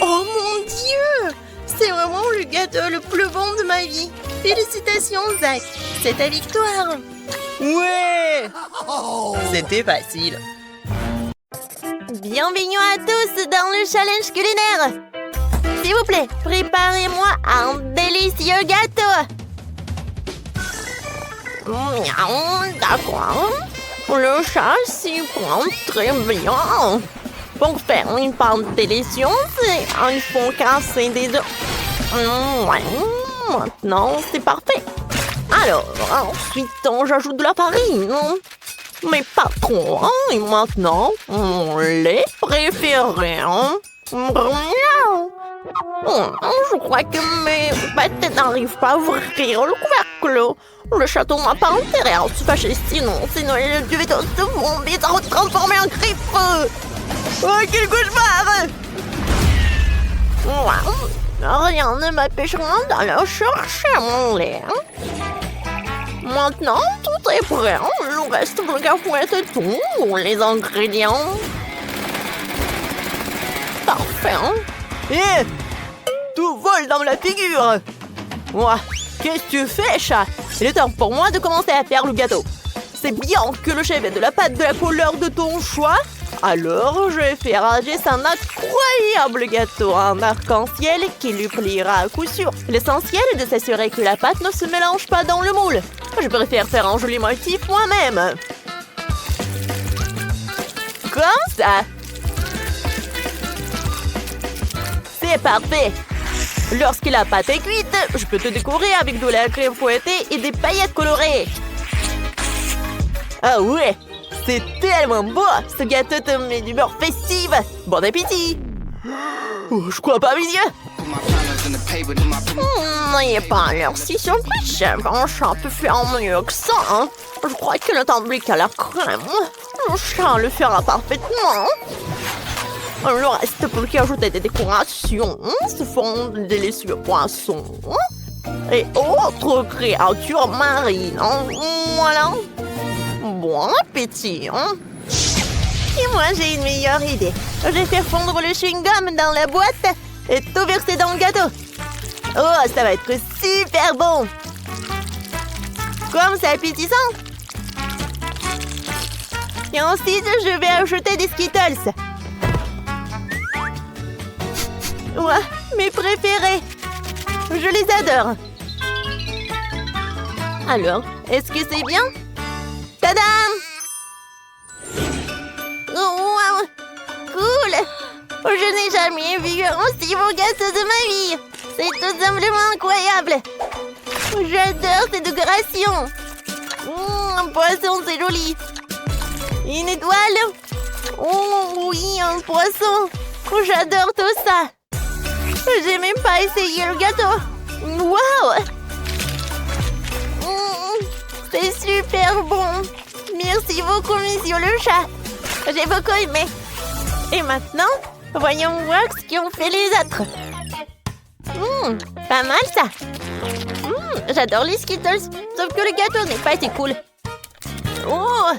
Speaker 2: Oh mon Dieu! C'est vraiment le gâteau le plus bon de ma vie. Félicitations, Zach. C'est ta victoire. Ouais! C'était facile. Bienvenue à tous dans le challenge culinaire. S'il vous plaît, préparez-moi un délicieux gâteau. D'accord. Le chat s'y prend très bien. Pour faire une pâte délicieuse, il faut casser des œufs. Maintenant, c'est parfait. Alors, ensuite, j'ajoute de la farine. Mais pas trop. Et maintenant, mon lait préféré. Je crois que mes pâtes n'arrivent pas à ouvrir le couvercle. Le château n'a pas intérêt à se fâcher, sinon le duvet de se vont vite à transformer en griffe. Oh, quel cauchemar! Rien ne m'empêchera d'aller chercher mon lait. Maintenant, tout est prêt. Il reste plus qu'à fouetter tous les ingrédients. Parfait.
Speaker 1: Hé! Tout vole dans la figure! Ouah, qu'est-ce que tu fais, chat? Il est temps pour moi de commencer à faire le gâteau. C'est bien que le chef ait de la pâte de la couleur de ton choix. Alors, je vais faire agir un incroyable gâteau en arc-en-ciel qui lui plaira à coup sûr. L'essentiel est de s'assurer que la pâte ne se mélange pas dans le moule. Je préfère faire un joli motif moi-même. Comme ça. C'est parfait. Lorsque la pâte est cuite, je peux te décorer avec de la crème fouettée et des paillettes colorées. Ah ouais! C'est tellement beau! Ce gâteau te met d'humeur festive! Bon appétit! Oh, je crois pas mes yeux! N'ayez pas l'air si surpris, chef. Un chat peut faire mieux que ça, hein? Je crois que le tandis à la crème. Le chat le fera parfaitement. Il ne reste plus qu'à ajouter des décorations, ce fond de délicieux poissons et autres créatures marines. Voilà. Bon appétit. Et moi, j'ai une meilleure idée. Je vais faire fondre le chewing-gum dans la boîte et tout verser dans le gâteau. Oh, ça va être super bon. Comme c'est appétissant. Et ensuite, je vais ajouter des Skittles. Ouais, mes préférés. Je les adore. Alors, est-ce que c'est bien? Tadam! Wow! Cool! Je n'ai jamais vu un aussi beau gâteau de ma vie. C'est tout simplement incroyable. J'adore ces décorations. Un poisson, c'est joli.
Speaker 2: Une étoile. Oh oui, un poisson. Oh, j'adore tout ça. J'ai même pas essayé le gâteau. Wow! C'est super bon. Merci beaucoup, monsieur le chat. J'ai beaucoup aimé. Et maintenant, voyons voir ce qu'ont fait les autres. Pas mal ça. J'adore les Skittles, sauf que le gâteau n'est pas assez cool. Oh,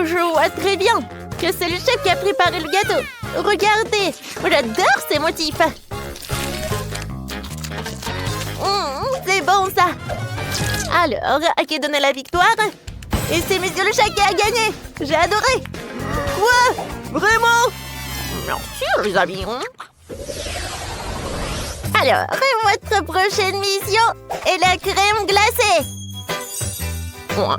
Speaker 2: je vois très bien que c'est le chef qui a préparé le gâteau. Regardez, j'adore ces motifs. C'est bon ça. Alors, à qui donner la victoire? Et c'est monsieur le chat qui a gagné. J'ai adoré. Quoi? Vraiment? Merci les amis. Alors, votre prochaine mission est la crème glacée.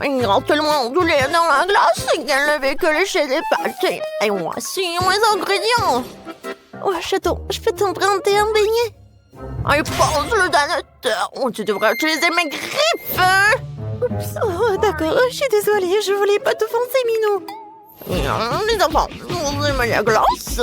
Speaker 2: Il y a tellement de lait dans la glace qu'elle ne fait que lécher des pâtes. Et voici mes ingrédients. Oh, je peux t'emprunter un beignet? Et pense le danateur. Tu devrais utiliser mes griffes. Oups. Oh, d'accord, je suis désolée, je voulais pas t'offenser, Minou. Les enfants, vous aimez la glace?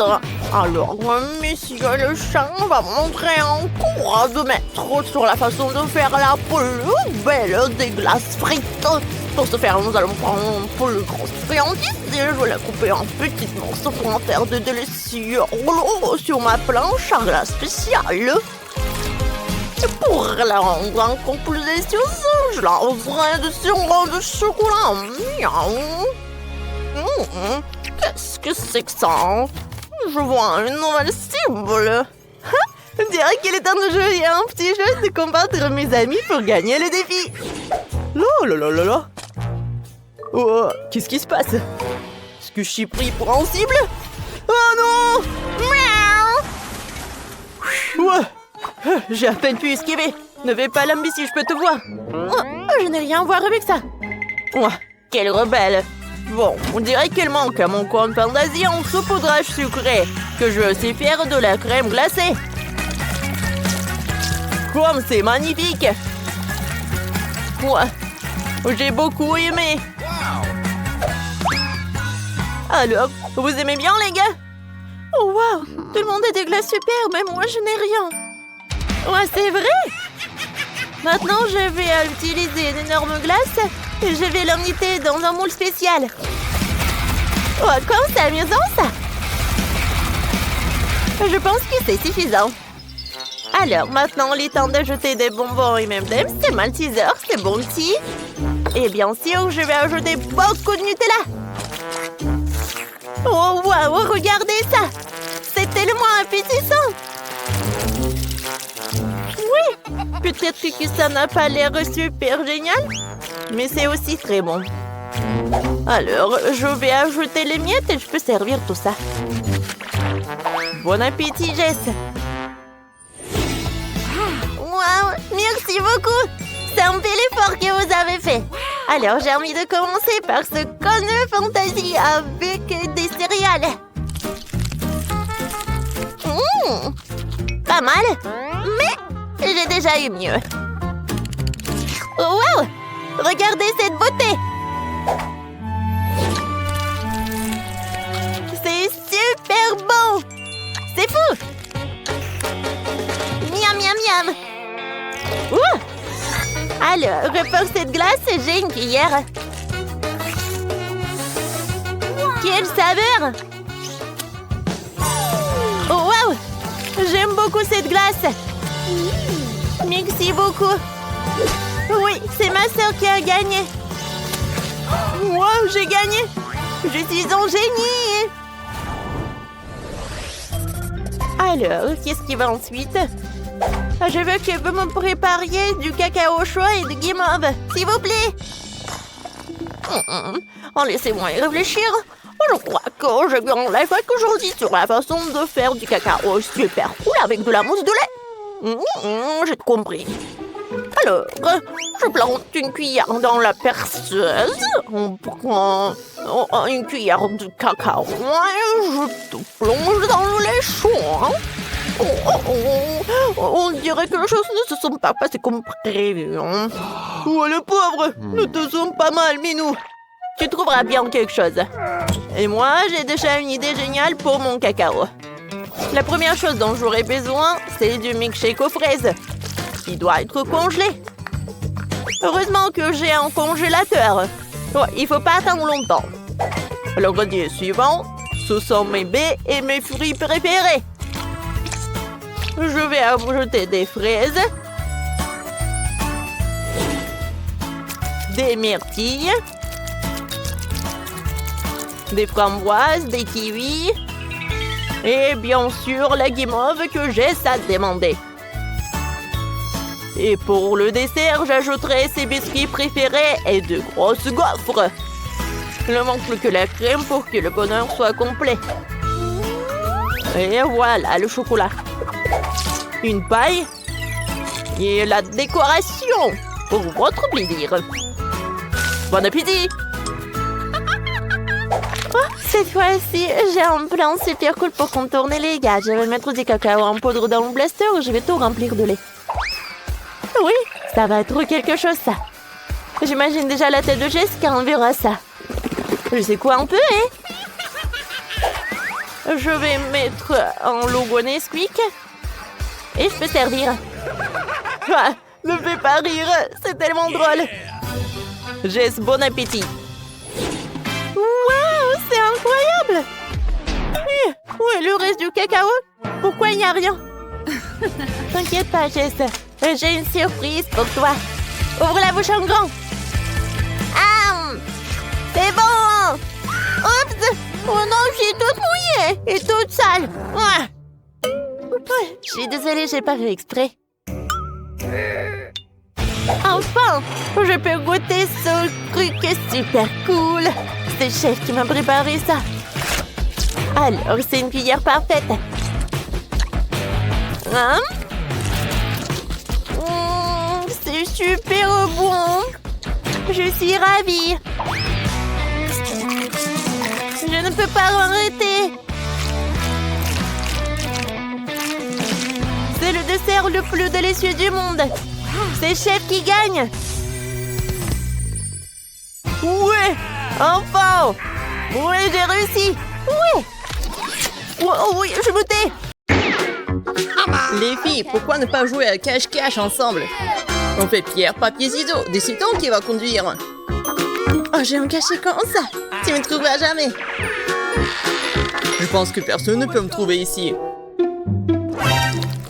Speaker 2: Alors, monsieur le chat va montrer un cours de maître sur la façon de faire la plus belle des glaces frites. Pour ce faire, nous allons prendre une plus grosse friandise et je vais la couper en petits morceaux pour en faire de délicieux rouleaux sur ma planche à glace spéciale. Pour la rendre encore plus délicieuse, je la rosserai de sirop de chocolat. Miaou. Qu'est-ce que c'est que ça? Je vois une nouvelle cible. On dirait qu'il est temps de jouer à un petit jeu de combattre mes amis pour gagner le défi.
Speaker 1: Là. Oh, qu'est-ce qui se passe? Est-ce que je suis pris pour un cible? Oh non!
Speaker 2: Miaou!
Speaker 1: Ouais, j'ai à peine pu esquiver. Ne vais pas l'embêter si je peux te voir.
Speaker 2: Je n'ai rien à voir avec ça.
Speaker 1: Ouais, quelle rebelle. Bon, on dirait qu'elle manque à mon compte Fantasia en saupoudrage sucré, que je sais faire de la crème glacée. Comme c'est magnifique! Ouais, j'ai beaucoup aimé. Alors, vous aimez bien les gars?
Speaker 2: Oh wow, tout le monde a des glaces super, mais moi je n'ai rien. Ouais, c'est vrai? Maintenant, je vais utiliser une énorme glace et je vais l'emmener dans un moule spécial. Oh, comme c'est amusant ça! Je pense que c'est suffisant. Alors, maintenant, il est temps d'ajouter des bonbons et même des Malteser, c'est bon petit. Et bien sûr, je vais ajouter beaucoup de Nutella. Oh, wow, regardez ça! C'est tellement appétissant! Oui, peut-être que ça n'a pas l'air super génial, mais c'est aussi très bon. Alors, je vais ajouter les miettes et je peux servir tout ça. Bon appétit, Jess! Wow, merci beaucoup! C'est un bel effort que vous avez fait. Alors, j'ai envie de commencer par ce conne Fantasie avec des céréales. Pas mal, mais j'ai déjà eu mieux. Wow! Regardez cette beauté! C'est super bon! C'est fou! Miam, miam, miam! Ouh! Alors, pour cette glace, j'ai une cuillère. Quelle saveur! Oh, wow! J'aime beaucoup cette glace. Merci beaucoup. Oui, c'est ma sœur qui a gagné. Wow, j'ai gagné. Je suis un génie. Alors, qu'est-ce qui va ensuite? Je veux que vous me prépariez du cacao au choix et du guimauve, s'il vous plaît. Laissez-moi y réfléchir. Je crois que j'ai bien l'effet qu'aujourd'hui sur la façon de faire du cacao super cool avec de la mousse de lait. J'ai compris. Alors, je plante une cuillère dans la perceuse. On prend une cuillère de cacao et je te plonge dans le lait chaud. On dirait que les choses ne se sont pas passées comme prévu. Oh, le pauvre! Nous te sommes pas mal, Minou. Tu trouveras bien quelque chose.
Speaker 1: Et moi, j'ai déjà une idée géniale pour mon cacao. La première chose dont j'aurai besoin, c'est du milkshake aux fraises. Il doit être congelé. Heureusement que j'ai un congélateur. Ouais, il faut pas attendre longtemps. L'ingrédient suivant, ce sont mes baies et mes fruits préférés. Je vais ajouter des fraises, des myrtilles, des framboises, des kiwis et bien sûr la guimauve que j'ai ça demandé. Et pour le dessert, j'ajouterai ses biscuits préférés et de grosses gaufres. Il ne manque plus que la crème pour que le bonheur soit complet. Et voilà le chocolat. Une paille et la décoration pour votre plaisir. Bon appétit! Oh, cette fois-ci, j'ai un plan super cool pour contourner les gars. Je vais mettre du cacao en poudre dans le blaster et je vais tout remplir de lait. Oui, ça va être quelque chose, ça. J'imagine déjà la tête de Jessica, on verra ça. Je sais quoi un peu, hein? Je vais mettre un logo Nesquik. Et je peux servir. Ah, ne fais pas rire, c'est tellement drôle. Jess, bon appétit. Waouh, c'est incroyable. Où est le reste du cacao? Pourquoi il n'y a rien? T'inquiète pas, Jess. J'ai une surprise pour toi. Ouvre la bouche en grand. Ah, c'est bon. Oups. Oh non, je suis toute mouillée et toute sale. Ah. Je suis désolée, j'ai pas fait exprès. Enfin, je peux goûter ce truc super cool. C'est le chef qui m'a préparé ça. Alors, c'est une cuillère parfaite. Hein? C'est super bon. Je suis ravie. Je ne peux pas arrêter. C'est le dessert le plus délicieux du monde. C'est le chef qui gagne. Ouais, enfin. Ouais, j'ai réussi. Ouais. Oh, oui, je me tais.
Speaker 2: Les filles, pourquoi ne pas jouer à cache-cache ensemble? On fait pierre, papier, ciseaux. Décidons qui va conduire. Oh, j'ai un cachet comme ça. Tu me trouveras jamais. Je pense que personne ne peut me trouver ici.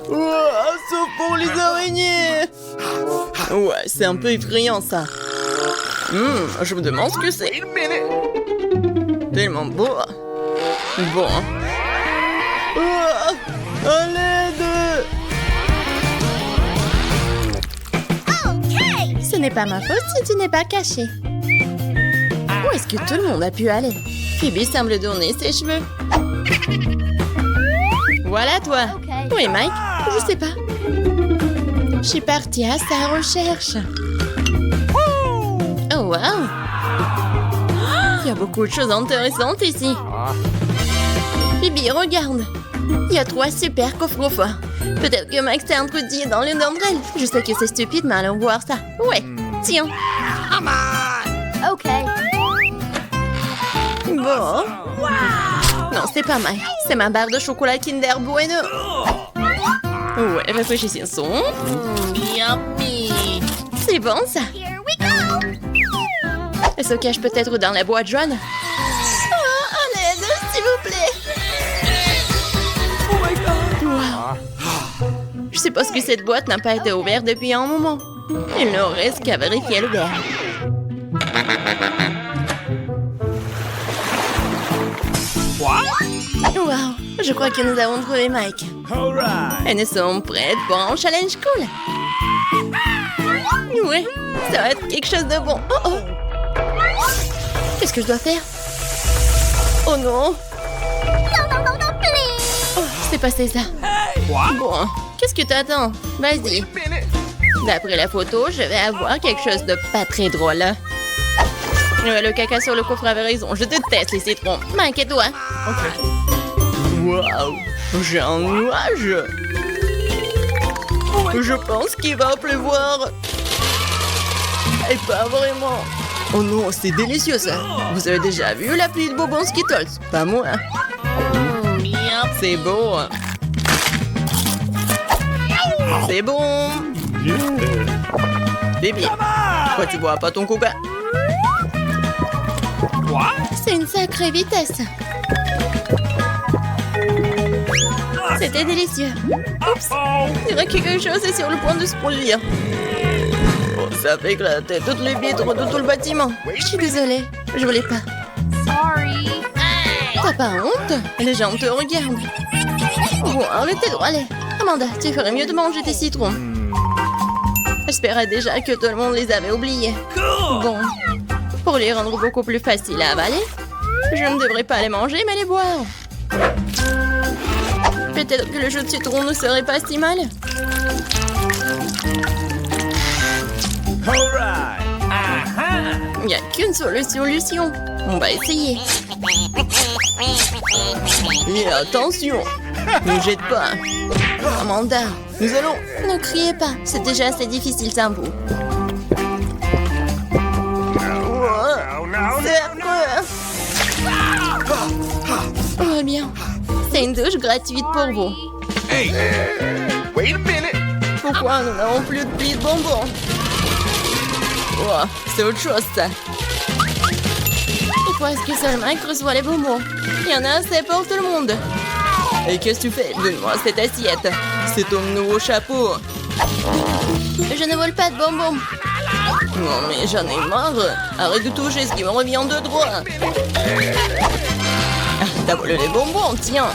Speaker 2: Oh, sauf pour les araignées. Ouais, c'est un peu effrayant ça. Je me demande ce que c'est. Tellement beau. Bon. Oh, à l'aide. Ce n'est pas ma faute si tu n'es pas caché. Où est-ce que tout le monde a pu aller? Phoebe semble donner ses cheveux. Voilà toi. Où est Mike? Je sais pas. Je suis partie à sa recherche. Oh wow! Il y a beaucoup de choses intéressantes ici. Phoebe, regarde. Il y a 3 super coffres forts. Peut-être que Mike s'est introduit dans l'une d'entre elles. Je sais que c'est stupide, mais allons voir ça. Ouais, tiens.
Speaker 4: Ok.
Speaker 2: Bon. Non, c'est pas Mike. C'est ma barre de chocolat Kinder Bueno. Ouais, réfléchissons. Yummy. C'est bon, ça.
Speaker 4: Here we go.
Speaker 2: Elle se cache peut-être dans la boîte jaune. Oh, en aide, s'il vous plaît. Oh my God. Wow. Je suppose que cette boîte n'a pas été ouverte depuis un moment. Il ne reste qu'à vérifier le verre. Wow, je crois que nous avons trouvé Mike. Et nous sommes prêtes pour un challenge cool. Ouais, ça va être quelque chose de bon. Oh oh. Qu'est-ce que je dois faire? Oh non. Oh, c'est passé ça. Bon, qu'est-ce que t'attends? Vas-y. D'après la photo, je vais avoir quelque chose de pas très drôle. Le caca sur le coffre avait raison. Je déteste les citrons. M'inquiète-toi. Waouh, j'ai un nuage. Je pense qu'il va pleuvoir. Et pas vraiment. Oh non, c'est délicieux ça. Vous avez déjà vu la pluie de bonbons Skittles? Pas moi. C'est beau. C'est bon. Bébé, pourquoi tu bois pas ton coca?
Speaker 1: C'est une sacrée vitesse. C'était délicieux.
Speaker 2: Oups, je dirais que quelque chose est sur le point de se produire. Oh, ça fait éclater toutes les vitres de tout le bâtiment.
Speaker 1: Je suis désolée, je voulais pas.
Speaker 4: Sorry.
Speaker 2: T'as pas honte? Les gens te regardent. Bon, arrêtez de râler. Amanda, tu ferais mieux de manger tes citrons. J'espérais déjà que tout le monde les avait oubliés. Bon, pour les rendre beaucoup plus faciles à avaler, je ne devrais pas les manger, mais les boire. Peut-être que le jus de citron ne serait pas si mal. Il n'y a qu'une seule solution. On va essayer. Et attention, ne jette pas. Amanda, nous allons...
Speaker 1: Ne criez pas, c'est déjà assez difficile sans vous.
Speaker 2: C'est affreux.
Speaker 1: Oh bien, c'est une douche gratuite pour vous.
Speaker 2: Pourquoi nous n'avons plus de billes de bonbons? Oh, c'est autre chose ça.
Speaker 1: Pourquoi est-ce que seul Mike reçoit les bonbons?
Speaker 2: Il y en a assez pour tout le monde. Et qu'est-ce que tu fais? Donne-moi cette assiette. C'est ton nouveau chapeau.
Speaker 1: Je ne vole pas de bonbons.
Speaker 2: Non mais j'en ai marre. Arrête de toucher ce qui me revient de droit. Ah, t'as volé les bonbons, tiens.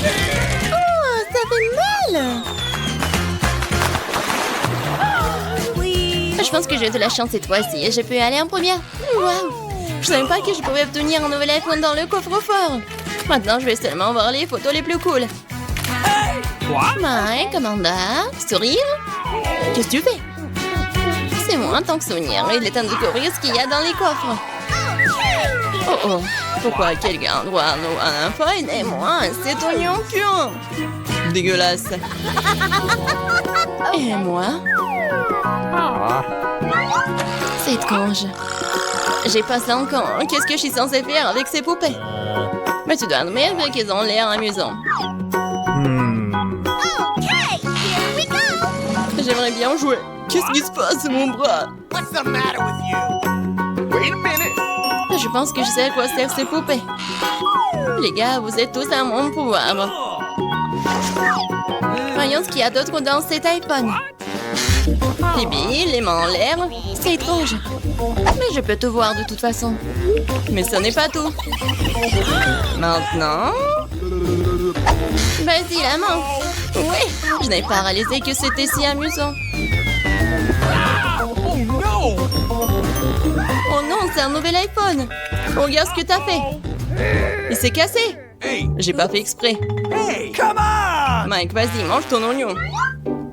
Speaker 1: Oh, ça fait mal. Je pense que j'ai de la chance cette fois-ci. Je peux aller en première. Waouh! Je savais pas que je pouvais obtenir un nouvel iPhone dans le coffre-fort. Maintenant, je vais seulement voir les photos les plus cool. Mike, Amanda, sourire. Qu'est-ce que tu fais? C'est moi en tant que souvenir. Il est temps de découvrir ce qu'il y a dans les coffres.
Speaker 2: Oh oh, pourquoi quelqu'un a droit à un iPhone et moi c'est oignon pur? Dégueulasse.
Speaker 1: Et moi? C'est étrange.
Speaker 2: J'ai pas 5 ans. Qu'est-ce que je suis censée faire avec ces poupées? Mais tu dois admettre qu'elles ont l'air amusantes.
Speaker 4: Okay, here we go.
Speaker 2: J'aimerais bien jouer. Qu'est-ce qui se passe, mon bras?
Speaker 5: What's the matter with you? Wait a minute.
Speaker 2: Je pense que je sais à quoi servent ces poupées. Les gars, vous êtes tous à mon pouvoir.
Speaker 1: Voyons ce qu'il y a d'autre dans cet iPhone.
Speaker 2: Les billes, les mains en l'air.
Speaker 1: C'est étrange. Mais je peux te voir de toute façon.
Speaker 2: Mais ce n'est pas tout. Maintenant...
Speaker 1: Vas-y, la main.
Speaker 2: Oui, je n'ai pas réalisé que c'était si amusant.
Speaker 5: Oh no!
Speaker 2: Oh non, c'est un nouvel iPhone. Regarde ce que t'as fait. Il s'est cassé.
Speaker 5: Hey!
Speaker 2: J'ai pas fait exprès.
Speaker 5: Hey! Come on!
Speaker 2: Mike, vas-y, mange ton oignon.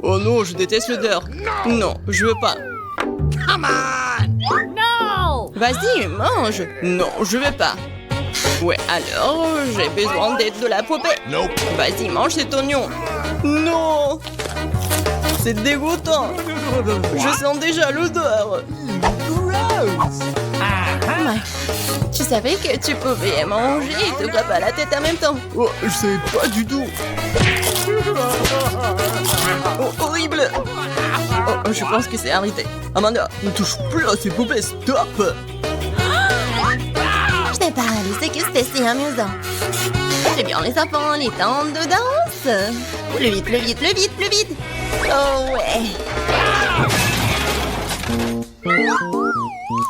Speaker 2: Oh non, je déteste l'odeur. Non, je veux pas.
Speaker 5: Come on!
Speaker 4: No.
Speaker 2: Vas-y, mange. Non, je veux pas. Ouais, alors, j'ai besoin d'aide de la poupée.
Speaker 5: Nope.
Speaker 2: Vas-y, mange cet oignon. Non! C'est dégoûtant. Je sens déjà l'odeur.
Speaker 5: Gross!
Speaker 1: Mike, tu savais que tu pouvais manger et te frapper à la tête en même temps.
Speaker 2: Oh, je savais pas du tout. Oh, horrible. Oh, je pense que c'est arrêté. Amanda, ne touche plus à ces poupées, stop.
Speaker 1: Je n'ai pas réalisé que c'était si amusant.
Speaker 2: C'est bien les enfants, les temps de danse.
Speaker 1: Plus vite, plus vite, plus vite, plus vite.
Speaker 2: Oh ouais.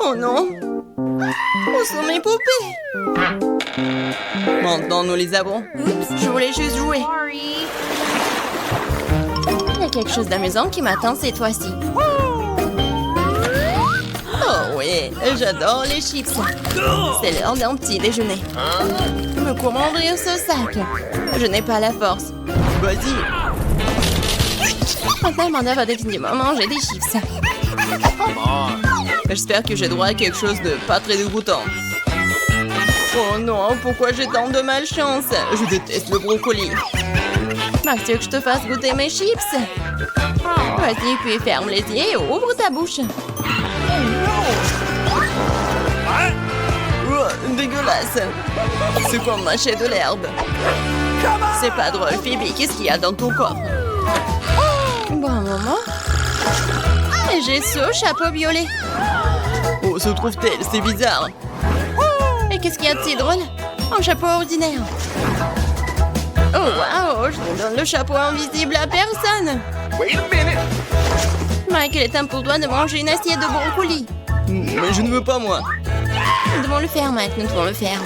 Speaker 2: Oh non. Où sont mes poupées? Maintenant, nous les avons. Oups, je voulais juste jouer.
Speaker 4: Sorry.
Speaker 1: Il y a quelque chose d'amusant qui m'attend cette fois-ci.
Speaker 2: Oh oui, j'adore les chips. C'est l'heure d'un petit déjeuner.
Speaker 1: Mais comment ouvrir ce sac?
Speaker 2: Je n'ai pas la force. Vas-y.
Speaker 1: Maintenant, Amanda va définitivement manger des chips.
Speaker 2: J'espère que j'ai droit à quelque chose de pas très dégoûtant. Oh non, pourquoi j'ai tant de malchance? Je déteste le brocoli.
Speaker 1: Max, tu veux que je te fasse goûter mes chips? Vas-y, puis ferme les yeux et ouvre ta bouche.
Speaker 2: Dégueulasse. C'est comme mâcher de l'herbe. C'est pas drôle, Phoebe. Qu'est-ce qu'il y a dans ton coffre? Bon moment. J'ai ce chapeau violet. Oh, se trouve-t-elle? C'est bizarre. Et qu'est-ce qu'il y a de si drôle? Un chapeau ordinaire. Oh, waouh, je ne donne le chapeau invisible à personne.
Speaker 5: Wait a minute.
Speaker 2: Mike, il est temps pour toi de manger une assiette de brocoli. Mais je ne veux pas, moi. Nous devons le faire, Mike, nous devons le faire.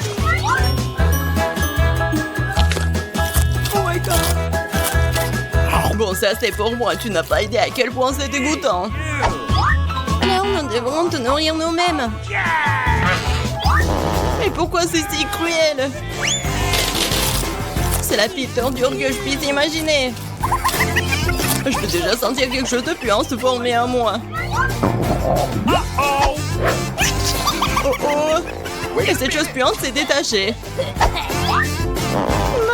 Speaker 2: Oh my God. Bon, ça c'est pour moi. Tu n'as pas idée à quel point c'est dégoûtant. Là, nous devons te nourrir nous-mêmes. Mais pourquoi c'est si cruel? C'est la pire torture que je puisse imaginer. Je peux déjà sentir quelque chose de puant se former en moi.
Speaker 5: Oh.
Speaker 2: Oh oh! Et cette chose puante s'est détachée.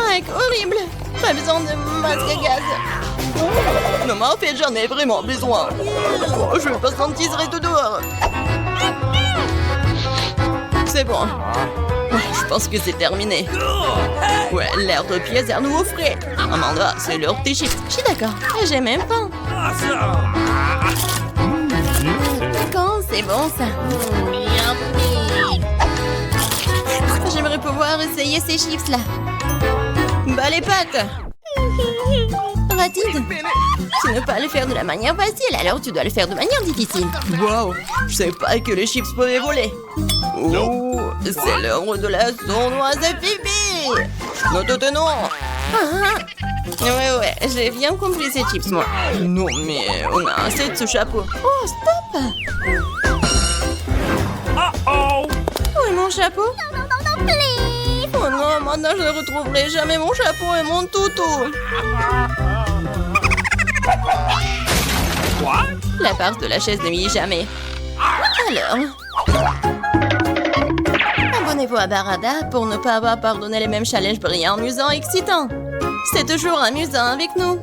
Speaker 2: Mike, horrible! Pas besoin de masque à gaz. Non mais en fait, j'en ai vraiment besoin. Oh, je vais pas sentir tout dehors. C'est bon. Je pense que c'est terminé. Ouais, l'air de pièce est à nouveau frais. Amanda, c'est l'heure de tes chips. Je suis d'accord. J'ai même faim. Quand c'est bon ça. J'aimerais pouvoir essayer ces chips là. Bah les pâtes. Ratide. Tu ne peux pas le faire de la manière facile, alors tu dois le faire de manière difficile. Wow, je savais pas que les chips pouvaient voler. Oh, c'est l'heure de la sournoise à Phoebe. Non, non, non. Ouais, j'ai bien compris ces chips, moi. Non, mais on a assez de ce chapeau. Oh, stop. Où est mon chapeau? Oh non, maintenant je ne retrouverai jamais mon chapeau et mon toutou. La part de la chaise ne m'y est jamais. Alors, abonnez-vous à Barada pour ne pas avoir pardonné les mêmes challenges brillants, amusants et excitants. C'est toujours amusant avec nous.